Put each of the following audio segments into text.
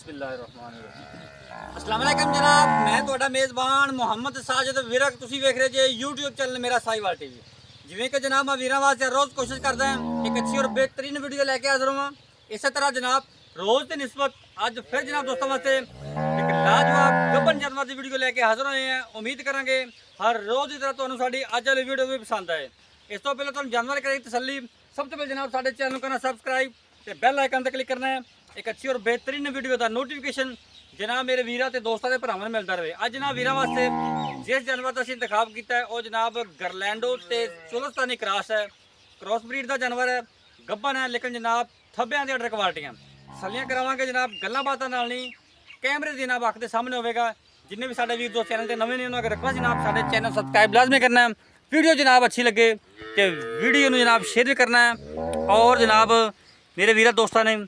बिस्मिल्लाहिर्रहमानिर्रहीम। अस्सलाम वालेकुम जनाब, मैं ਤੁਹਾਡਾ ਮੇਜ਼ਬਾਨ ਮੁਹੰਮਦ ਸਾਜਿਦ ਵਿਰਕ। ਤੁਸੀਂ ਵੇਖ ਰਹੇ ਜੇ YouTube ਚੈਨਲ ਮੇਰਾ ਸਾਈਵਾਲ ਟੀਵੀ। ਜਿਵੇਂ ਕਿ ਜਨਾਬ ਮੈਂ ਵੀਰਾਂ ਵਾਸਤੇ ਰੋਜ਼ ਕੋਸ਼ਿਸ਼ ਕਰਦਾ ਹਾਂ ਇੱਕ ਅੱਛੀ ਔਰ ਬਿਹਤਰੀਨ ਵੀਡੀਓ ਲੈ ਕੇ ਹਾਜ਼ਰ ਹਾਂ। ਇਸੇ ਤਰ੍ਹਾਂ ਜਨਾਬ ਰੋਜ਼ ਦੀ ਨਿਸਬਤ ਅੱਜ ਫਿਰ ਜਨਾਬ ਦੋਸਤਾਂ ਵਾਸਤੇ ਇੱਕ ਲਾਜਵਾਬ ਗੱਬਨ ਜਾਨਵਰ ਦੀ ਵੀਡੀਓ ਲੈ ਕੇ ਹਾਜ਼ਰ ਹੋਏ ਹਾਂ। ਉਮੀਦ ਕਰਾਂਗੇ ਹਰ ਰੋਜ਼ ਦੀ ਤਰ੍ਹਾਂ ਤੁਹਾਨੂੰ ਸਾਡੀ ਅੱਜ ਵਾਲੀ ਵੀਡੀਓ ਵੀ ਪਸੰਦ ਆਏ। ਇਸ ਤੋਂ ਪਹਿਲਾਂ ਤੁਹਾਨੂੰ ਜਾਨਵਰ ਕਰੀ ਤਸੱਲੀ, ਸਭ ਤੋਂ ਪਹਿਲਾਂ ਜਨਾਬ ਸਾਡੇ ਚੈਨਲ ਨੂੰ ਕਰਨਾ ਸਬਸਕ੍ਰਾइब ਤੇ ਬੈਲ ਆਈਕਨ ਤੇ ਕਲਿੱਕ ਕਰਨਾ है। एक अच्छी और बेहतरीन वीडियो का नोटिफिकेशन जनाब मेरे वीर ते दोस्तों के भरावां नूं मिलता रहे। अज जनाब वीरां वास्ते जिस जानवर का असीं इंतखाब किया है वह जनाब गरलैंडो ते चोलस्तानी क्रॉस है। क्रॉस ब्रीड का जानवर है, गब्बन है, लेकिन जनाब थब्बियां दी अडर क्वालिटियां सलियां करावांगे जनाब। गल्लां बातां नाल नहीं, कैमरे दी जनाब अख दे सामने होवेगा। जिन्ने भी साडे वीर दोस्त चैनल ते नवें ने उन्हां अगर रिक्वेस्ट जनाब साडे चैनल सब्सक्राइब लाजमी करना है। वीडियो जनाब अच्छी लगे तो वीडियो नूं जनाब शेयर भी करना है और जनाब मेरे वीर दोस्तों ने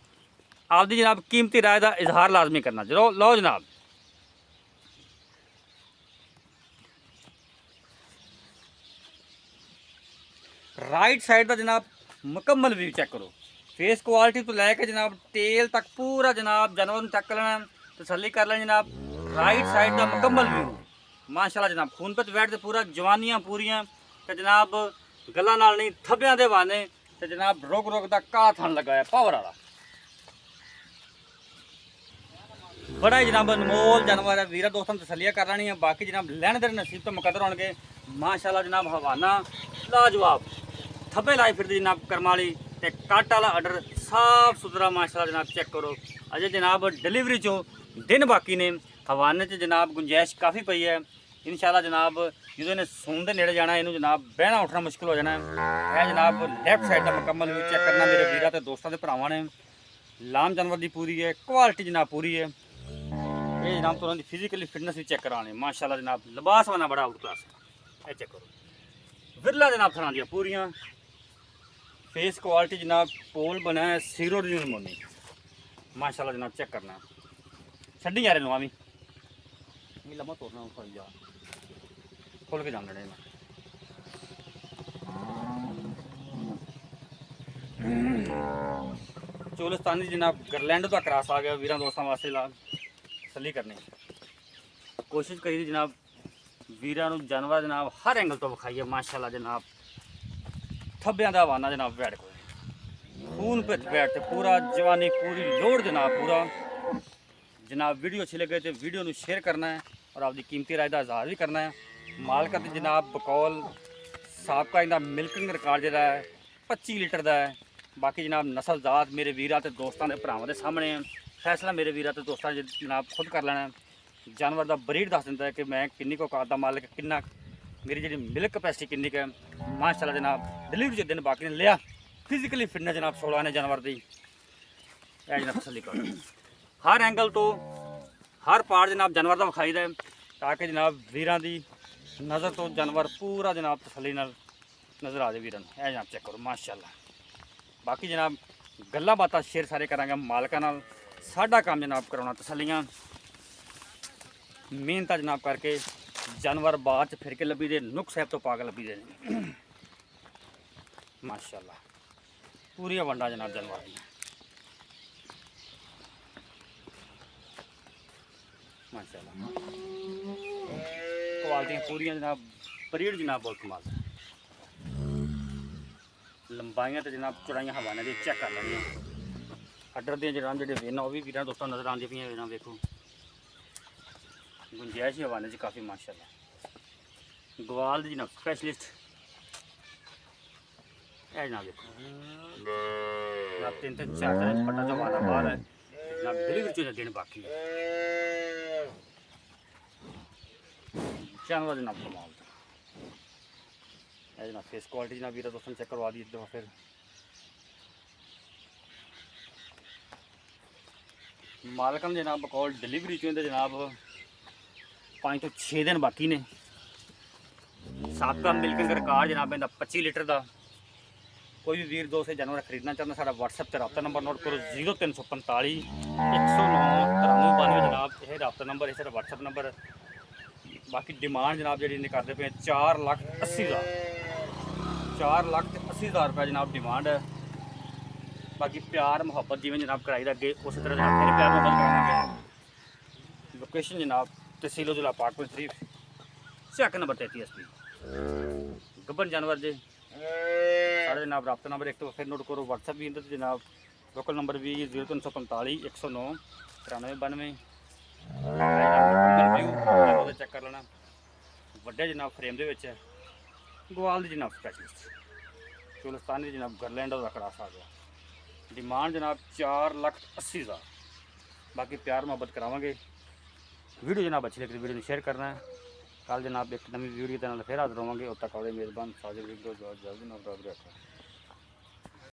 आपकी जनाब कीमती राय का इजहार लाजमी करना। चलो लो जनाब राइट साइड का जनाब मुकम्मल व्यू चेक करो। फेस क्वालिटी तो लैके जनाब टेल तक पूरा जनाब जानवर चेक कर लेना, तसल्ली कर लेना जनाब। राइट साइड का मुकम्मल व्यू माशाल्लाह जनाब। खून पे बैठ तो पूरा जवानियाँ पूरियाँ तो जनाब गल्लां नाल नहीं थब्बियां दे बहाने तो जनाब रोक रोक का घा थन लगा है पावर वाला। बड़ा ही जनाब अनमोल जानवर है। वीर दोस्तों तसलियाँ कर लेनी है। बाकी जनाब लैन देने नसीब तो मुकदर होंगे माशाल्लाह जनाब। हवाना लाजवाब थब्बे लाई फिर जनाब करम वाली ते कट वाला आर्डर साफ सुथरा माशाल्लाह जनाब। चेक करो अजय जनाब डिलीवरी चो दिन बाकी ने। हवाने च जनाब गुंजाइश काफ़ी पई है। इंशाल्लाह जनाब जो इन्हें सून के नेड़े जाना इन्हों जनाब बहना उठना मुश्किल हो जाना है। जनाब लैफ्ट साइड का मुकम्मल व्यू चेक करना मेरे वीर ते दोस्तों के भरावां ने। लाम जानवर की पूरी है, क्वालिटी जनाब पूरी है। ये जनाब तो उन्होंने फिजिकली फिटनेस भी चेक कराने माशाल्लाह जनाब। लिबास वाला बड़ा आउट क्लास है। ये चेक करो विरला जनाब थना दिया पूरियाँ। फेस क्वालिटी जनाब पोल बना है सीरो मोनी माशाल्लाह जनाब। चेक करना छड्डी यार लुआ भी लम्बा तोड़ना जा खोल के जान देने चोलिस्तानी जनाब गरलैंड का क्रॉस आ गया वीर दोस्तों वास्ते। ला तसल्ली करनी कोशिश करी जनाब वीरां नूं जानवर जनाब हर एंगल तो विखाइए माशाल्लाह जनाब। थब्बियां दा हवाना जनाब बैठ को खून पे बैठ पूरा जवानी पूरी लोड़ जनाब पूरा जनाब। वीडियो अच्छी लगे तो वीडियो नूं शेयर करना है और आपकी कीमती राय का इजहार भी करना है। मालक ते जनाब बकौल साबका इनका मिल्किंग रिकॉर्ड जो है 25 लीटर का है। बाकी जनाब नस्ल जात मेरे वीर ते दोस्तों के भरावां के सामने है। फैसला मेरे वीर ते दोस्तों जनाब खुद कर लेना है। जानवर का ब्रीड दस दिता है कि मैं किन्नी को औकात दा मालिक किन्ना मेरी जी मिल्क कैपेसिटी किन्नी है माशाल्लाह जनाब। डिलीवरी के दिन बाकी ने लिया फिजिकली फिटनेस जनाब 16 ने जानवर की जनाब तसल्ली करो। हर एंगल तो हर पार्ट जनाब जानवर का विखाई है ताकि जनाब वीरां की नज़र तो जानवर पूरा जनाब तसल्ली नाल नज़र आ जाए वीरां। जनाब चेक करो माशाल्लाह। बाकी जनाब गल्लां बातां शेयर सारे करांगे मालकां नाल। साडा काम जनाब कराना तसल्लियां मेहनत जनाब करके जानवर बाद च फिर के लभी दे नुक्स है तो पाग लभी दे माशाल्लाह। पूरी वंडा जनाब जानवर दी माशाल्लाह। क्वालिटियाँ पूरियां जनाब ब्रीड जनाब बहुत कमाल है। लंबाइयाँ तो जनाब चौड़ाइयाँ हवाने दी चेक कर लेंगे। अडर दियां जनाब जो वेना वह भी वीर दोस्तों नज़र आती पी वेना देखो गुंजाइश ही हवाने काफ़ी माशाल्लाह। गवाल दी जनाब स्पैशलिस्ट है जनाब देखो जनाब 3 से 4 दिन पट्टा जमाना बाहर है जनाब। डिलीवरी चो दिन बाकी है जानवर जनाब कमाल है जनाब। फेस क्वालिटी जनाब वीर दोस्तों चेक करवा दी एक दफ़ा फिर। मालक जनाब बकौल डिलीवरी चो जनाब 5 तो 6 दिन बाकी ने। साबका मिल्किंग रिकॉर्ड जनाब इनका 25 लीटर का। कोई भी वीर दोस्त जानवर खरीदना चाहता साढ़ा WhatsApp पर रबता नंबर नोट करो 0345 109 93 92 जनाब। यह रबता नंबर है, सारा WhatsApp नंबर। बाकी डिमांड जनाब जी करते पे 4,80,000 4,80,000 रुपये जनाब डिमांड है। बाकी प्यार मुहब्बत जिमें जनाब कराई अगे उस तरह जनाब फिर प्यार मुहब्बत करावांगे। लोकेशन जनाब तहसील जिला पाकपुर शरीफ, चेक नंबर 33 SP। गब्बन जानवर जे साढ़े जनाब रबता नंबर एक तो फिर नोट करो, व्हाट्सएप भी इंदर जनाब, लोकल नंबर भी 0345 109 93 92। चेक कर लेना। ਵੱਡੇ जनाब फ्रेम ਦੇ ਵਿੱਚ ਹੈ, ਗਵਾਲ ਦੀ जनाब स्पैशलिस्ट चोलस्तानी जनाब गरलैंड का क्रॉस आ गया। डिमांड जनाब 4,80,000। बाकी प्यार मोहब्बत करावांगे। वीडियो जनाब अच्छी लगी वीडियो शेयर करना है। कल जनाब एक नवी वीडियो के फिर हाजिर होवांगे। उद तक मेज़बान साजिद जल्दी ना